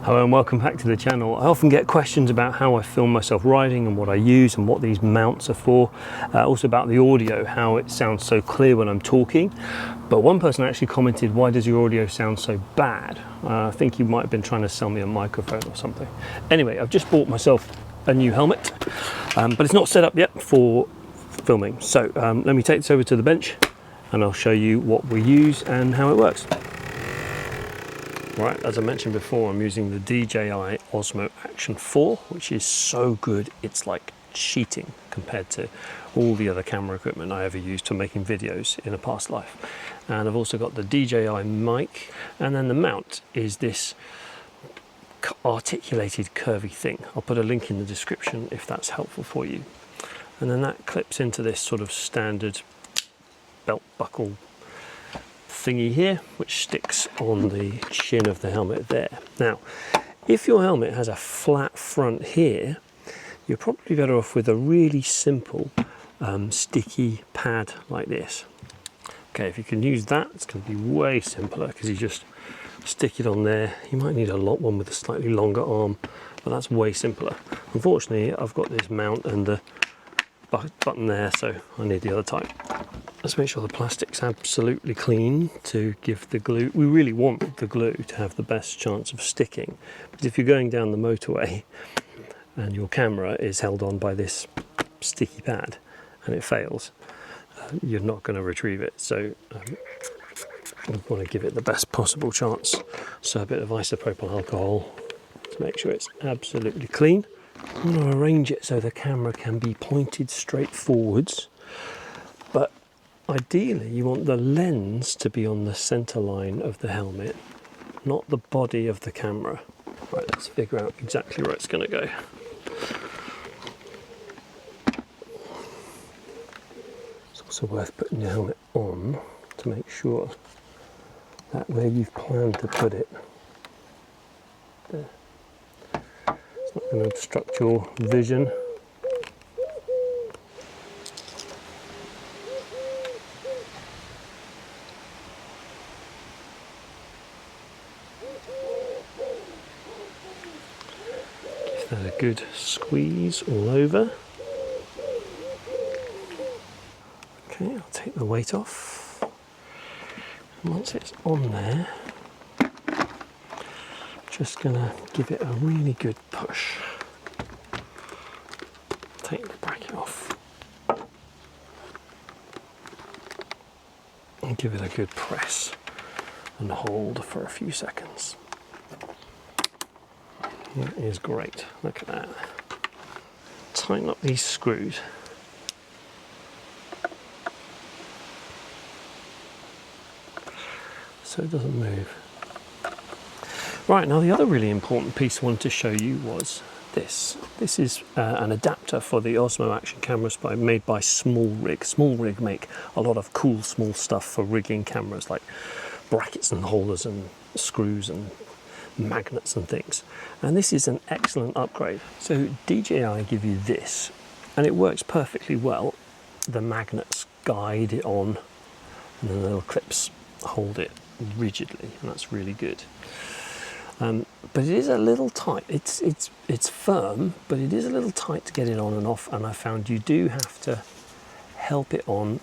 Hello and welcome back to the channel. I often get questions about how I film myself riding and what I use and what these mounts are for. Also about the audio, how it sounds so clear when I'm talking. But one person actually commented, why does your audio sound so bad? I think you might have been trying to sell me a microphone or something. Anyway, I've just bought myself a new helmet, but it's not set up yet for filming. So let me take this over to the bench and I'll show you what we use and how it works. Right, as I mentioned before, I'm using the DJI Osmo Action 4, which is so good, it's like cheating compared to all the other camera equipment I ever used for making videos in a past life. And I've also got the DJI mic, and then the mount is this articulated curvy thing. I'll put a link in the description if that's helpful for you. And then that clips into this sort of standard belt buckle thingy here, which sticks on the chin of the helmet there. Now, if your helmet has a flat front here, you're probably better off with a really simple sticky pad like this. Okay, if you can use that, it's going to be way simpler because you just stick it on there. You might need a one with a slightly longer arm, but that's way simpler. Unfortunately, I've got this mount and the button there, so I need the other type. Let's make sure the plastic's absolutely clean to give the glue. We really want the glue to have the best chance of sticking, because if you're going down the motorway and your camera is held on by this sticky pad and it fails, you're not going to retrieve it. So we want to give it the best possible chance. So a bit of isopropyl alcohol to make sure it's absolutely clean. I'm going to arrange it so the camera can be pointed straight forwards, but ideally you want the lens to be on the center line of the helmet, not the body of the camera. Right, let's figure out exactly where it's going to go. It's also worth putting your helmet on to make sure that where you've planned to put it, there. It's not going to obstruct your vision. Give that a good squeeze all over. Okay, I'll take the weight off. And once it's on there, just going to give it a really good push. Take the bracket off and give it a good press and hold for a few seconds. That is great. Look at that. Tighten up these screws. So it doesn't move. Right, now the other really important piece I wanted to show you was this. This is an adapter for the Osmo Action cameras made by Smallrig. Smallrig make a lot of cool small stuff for rigging cameras, like brackets and holders and screws and magnets and things. And this is an excellent upgrade. So DJI give you this, and it works perfectly well. The magnets guide it on, and then the little clips hold it rigidly, and that's really good. But it is a little tight. It's firm, but it is a little tight to get it on and off, and I found you do have to help it on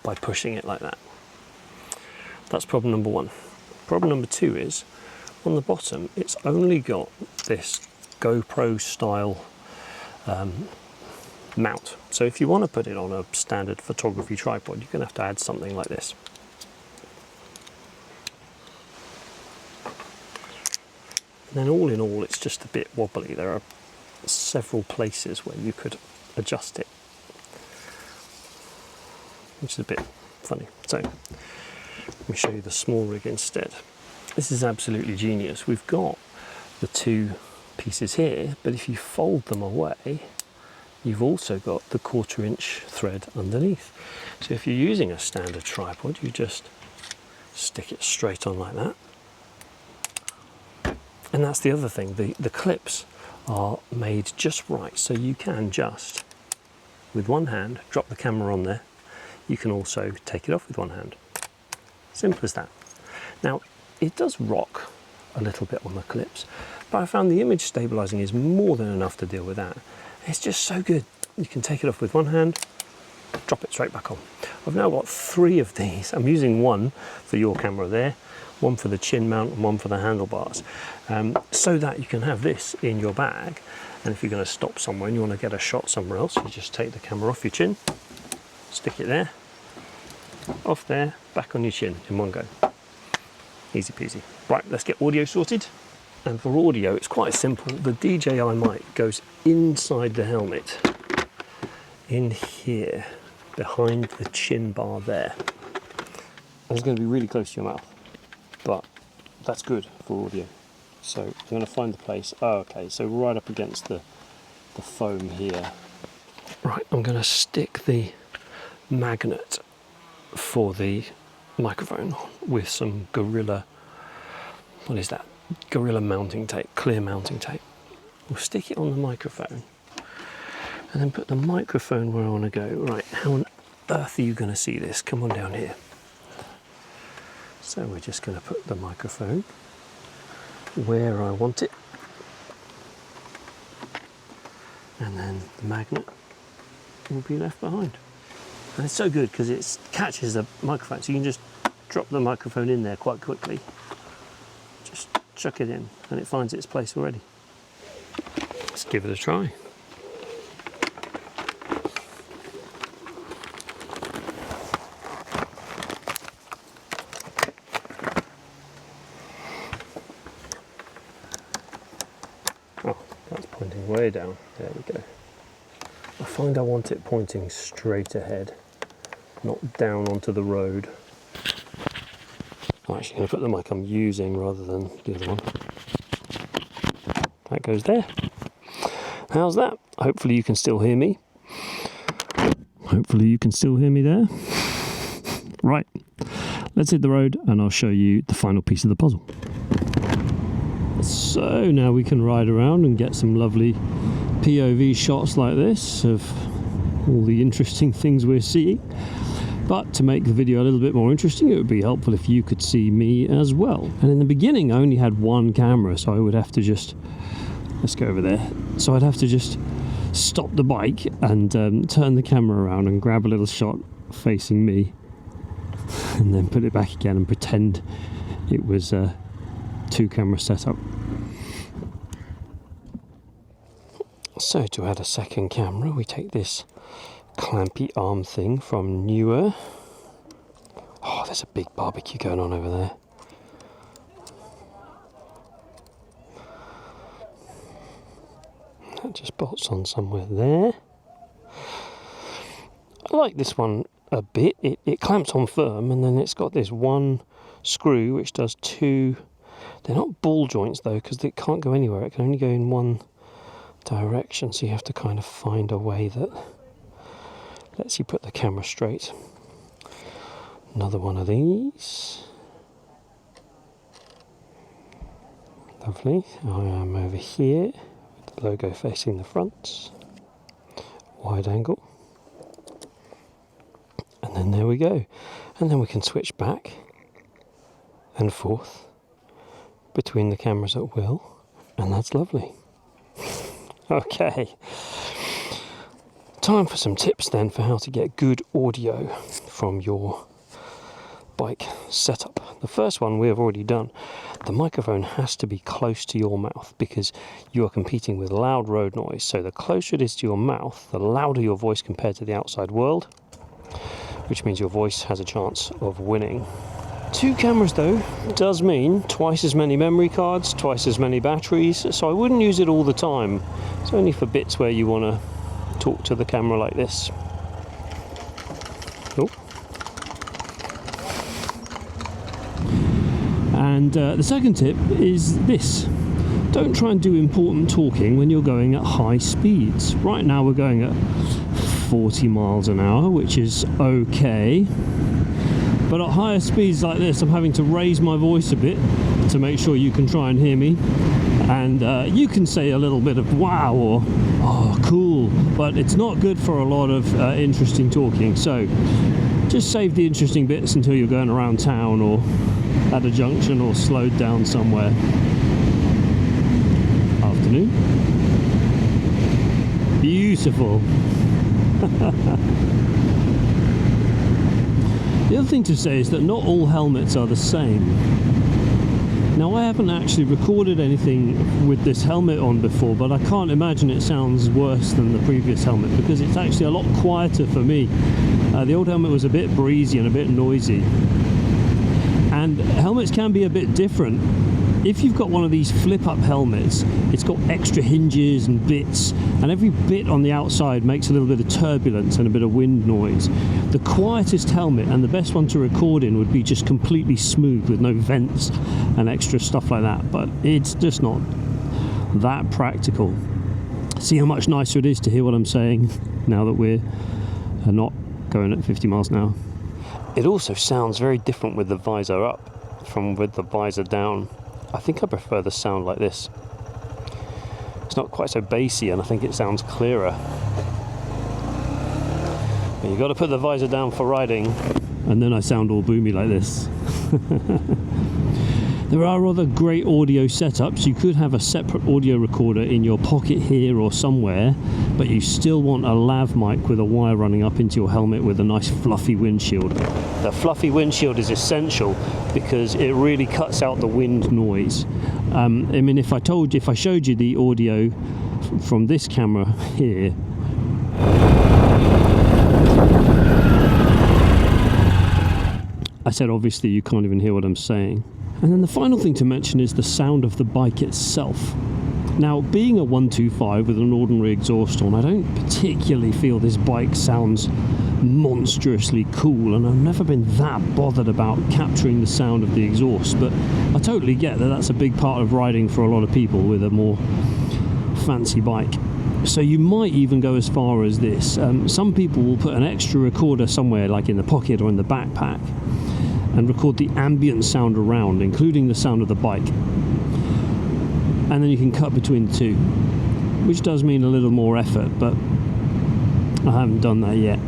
by pushing it like that. That's problem number one. Problem number two is, on the bottom, it's only got this GoPro style mount. So if you want to put it on a standard photography tripod, you're going to have to add something like this. And then all in all, it's just a bit wobbly. There are several places where you could adjust it, which is a bit funny. So let me show you the Smallrig instead. This is absolutely genius. We've got the two pieces here, but if you fold them away, you've also got the 1/4 inch thread underneath. So if you're using a standard tripod, you just stick it straight on like that. And that's the other thing, the clips are made just right, so you can just, with one hand, drop the camera on there. You can also take it off with one hand. Simple as that. Now, it does rock a little bit on the clips. But I found the image stabilizing is more than enough to deal with that. It's just so good. You can take it off with one hand, drop it straight back on. I've now got 3 of these. I'm using one for your camera there, one for the chin mount and one for the handlebars, so that you can have this in your bag. And if you're going to stop somewhere and you want to get a shot somewhere else, you just take the camera off your chin, stick it there, off there, back on your chin in one go. Easy peasy. Right, let's get audio sorted. And for audio, it's quite simple. The DJI mic goes inside the helmet, in here, behind the chin bar there. And it's going to be really close to your mouth, but that's good for audio. So I'm going to find the place. Oh, okay, so right up against the foam here. Right, I'm going to stick the magnet for the microphone with some Gorilla, what is that? Gorilla mounting tape, clear mounting tape. We'll stick it on the microphone and then put the microphone where I want to go. Right, how on earth are you going to see this? Come on down here. So we're just going to put the microphone where I want it, and then the magnet will be left behind. And it's so good because it catches the microphone, so you can just drop the microphone in there quite quickly. Just chuck it in and it finds its place already. Let's give it a try. Oh, that's pointing way down. There we go. I find I want it pointing straight ahead, not down onto the road. I'm actually going to put the mic I'm using rather than the other one. That goes there. How's that? Hopefully you can still hear me. Hopefully you can still hear me there. Right, let's hit the road and I'll show you the final piece of the puzzle. So now we can ride around and get some lovely POV shots like this of all the interesting things we're seeing. But to make the video a little bit more interesting, it would be helpful if you could see me as well. And in the beginning, I only had one camera, so I would have to just, let's go over there. So I'd have to just stop the bike and turn the camera around and grab a little shot facing me, and then put it back again and pretend it was a 2-camera setup. So to add a second camera, we take this clampy arm thing from Newer. Oh, there's a big barbecue going on over there. That just bolts on somewhere there. I like this one a bit. It clamps on firm, and then it's got this one screw which does 2. They're not ball joints though, because it can't go anywhere. It can only go in one direction, so you have to kind of find a way that lets you put the camera straight. Another one of these. Lovely. I am over here with the logo facing the front. Wide angle. And then there we go. And then we can switch back and forth between the cameras at will. And that's lovely. Okay. Time for some tips then for how to get good audio from your bike setup. The first one we have already done. The microphone has to be close to your mouth because you are competing with loud road noise. So the closer it is to your mouth, the louder your voice compared to the outside world, which means your voice has a chance of winning. 2 cameras though does mean twice as many memory cards, twice as many batteries, so I wouldn't use it all the time. It's only for bits where you want to talk to the camera like this. Oh. And the second tip is this. Don't try and do important talking when you're going at high speeds. Right now we're going at 40 miles an hour, which is okay. But at higher speeds like this, I'm having to raise my voice a bit to make sure you can try and hear me. And you can say a little bit of wow or oh cool, but it's not good for a lot of interesting talking. So just save the interesting bits until you're going around town or at a junction or slowed down somewhere. Afternoon. Beautiful. The other thing to say is that not all helmets are the same. Now, I haven't actually recorded anything with this helmet on before, but I can't imagine it sounds worse than the previous helmet because it's actually a lot quieter for me. The old helmet was a bit breezy and a bit noisy. And helmets can be a bit different. If you've got one of these flip-up helmets, it's got extra hinges and bits, and every bit on the outside makes a little bit of turbulence and a bit of wind noise. The quietest helmet and the best one to record in would be just completely smooth with no vents and extra stuff like that, but it's just not that practical. See how much nicer it is to hear what I'm saying now that we're not going at 50 miles an hour. It also sounds very different with the visor up from with the visor down. I think I prefer the sound like this. It's not quite so bassy and I think it sounds clearer. But you've got to put the visor down for riding, and then I sound all boomy like this. There are other great audio setups. You could have a separate audio recorder in your pocket here or somewhere, but you still want a lav mic with a wire running up into your helmet with a nice fluffy windshield. The fluffy windshield is essential because it really cuts out the wind noise. I mean, if I showed you the audio from this camera here, I said obviously you can't even hear what I'm saying. And then the final thing to mention is the sound of the bike itself. Now, being a 125 with an ordinary exhaust on, I don't particularly feel this bike sounds monstrously cool, and I've never been that bothered about capturing the sound of the exhaust, but I totally get that that's a big part of riding for a lot of people with a more fancy bike. So you might even go as far as this. Some people will put an extra recorder somewhere, like in the pocket or in the backpack, and record the ambient sound around, including the sound of the bike. And then you can cut between the two, which does mean a little more effort, but I haven't done that yet.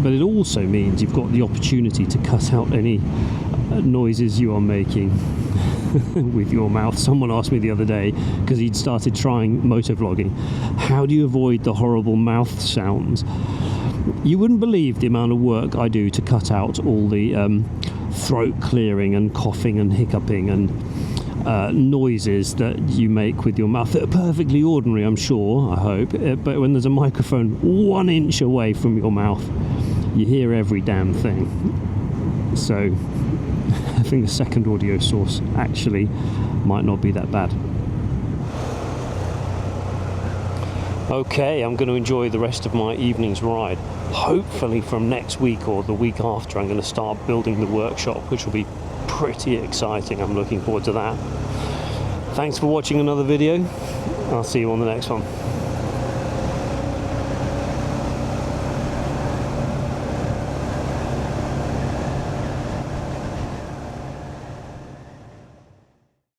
But it also means you've got the opportunity to cut out any noises you are making with your mouth. Someone asked me the other day, because he'd started trying motovlogging, how do you avoid the horrible mouth sounds? You wouldn't believe the amount of work I do to cut out all the throat clearing and coughing and hiccuping and noises that you make with your mouth that are perfectly ordinary, I'm sure, I hope, but when there's a microphone 1 inch away from your mouth, you hear every damn thing. So having a second audio source actually might not be that bad. Okay, I'm going to enjoy the rest of my evening's ride. Hopefully from next week or the week after I'm going to start building the workshop, which will be pretty exciting. I'm looking forward to that. Thanks for watching another video. I'll see you on the next one.